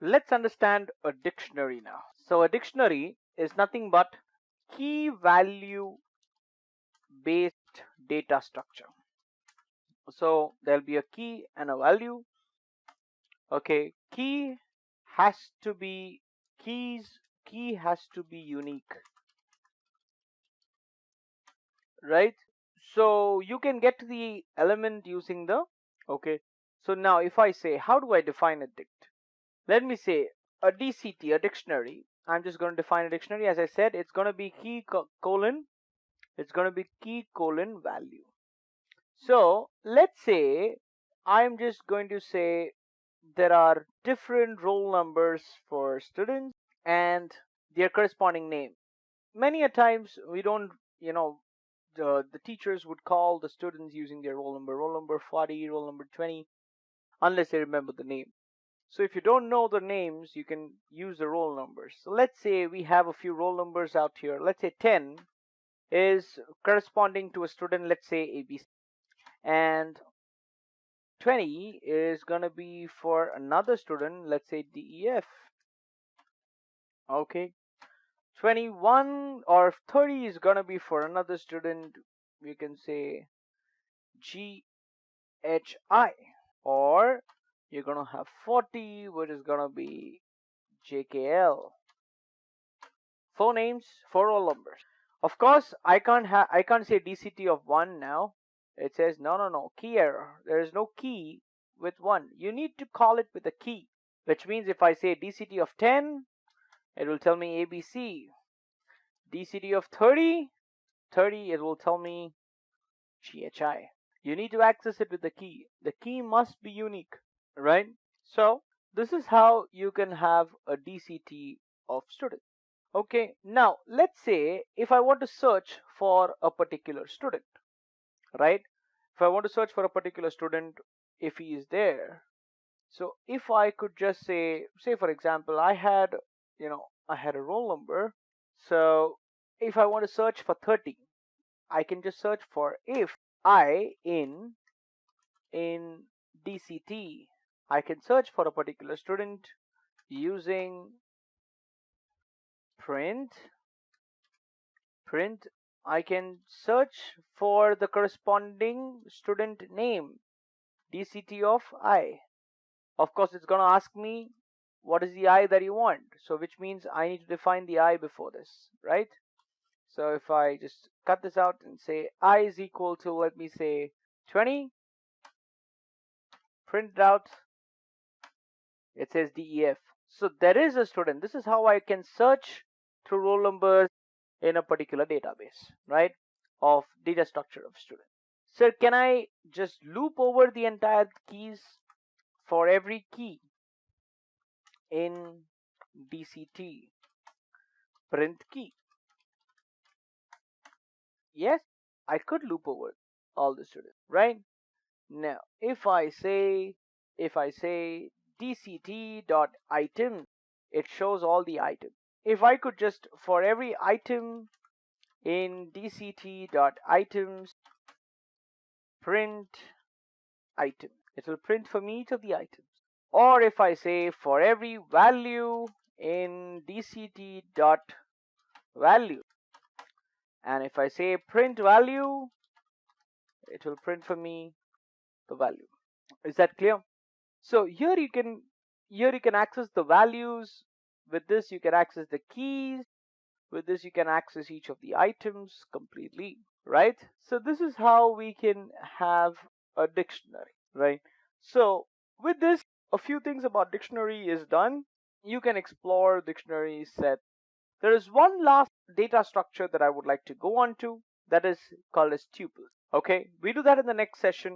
Let's understand a dictionary now. So a dictionary is nothing but key value based data structure. So there'll be a key and a value. Okay, has to be key has to be unique, right? So you can get to the element using the, okay. So now if I say, how do I define a dict? Let me say a DCT, a dictionary. I'm just going to define a dictionary. As I said, it's going to be colon, it's going to be key colon value. So let's say I'm just going to say there are different roll numbers for students and their corresponding name. Many a times we don't, the teachers would call the students using their roll number 40, roll number 20, unless they remember the name. So if you don't know the names, you can use the roll numbers. So let's say we have a few roll numbers out here. Let's say 10 is corresponding to a student, let's say ABC, and 20 is going to be for another student, let's say DEF. Okay, 21 or 30 is going to be for another student, we can say GHI. Or you're going to have 40, which is going to be JKL. Four names, four roll numbers. Of course, I can't say DCT of 1 now. It says no, key error. There is no key with 1. You need to call it with a key, which means if I say DCT of 10, it will tell me ABC. DCT of 30, it will tell me GHI. You need to access it with the key. The key must be unique, right? So this is how you can have a DCT of student. Okay, now let's say if I want to search for a particular student, right? If I want to search for a particular student, if he is there, so if I could just say for example, I had a roll number. So if I want to search for 30, I can just search for if I in DCT, I can search for a particular student using print. I can search for the corresponding student name, DCT of I. Of course, it's going to ask me what is the I that you want. So which means I need to define the I before this, right? So if I just cut this out and say I is equal to, let me say 20, print it out, it says DEF. So there is a student. This is how I can search through roll numbers in a particular database, right? Of data structure of student. So can I just loop over the entire keys for every key in DCT print key? Yes, I could loop over all the students, right? Now, if I say DCT dot item, it shows all the items. If I could just for every item in DCT dot items print item, it will print for me each of the items. Or if I say for every value in DCT dot value, and if I say print value, it will print for me the value. Is that clear? So here you can access the values. With this you can access the keys. With this you can access each of the items completely, right? So this is how we can have a dictionary, right? So with this, a few things about dictionary is done. You can explore dictionary set. There is one last data structure that I would like to go on to, that is called as tuples. Okay, we do that in the next session.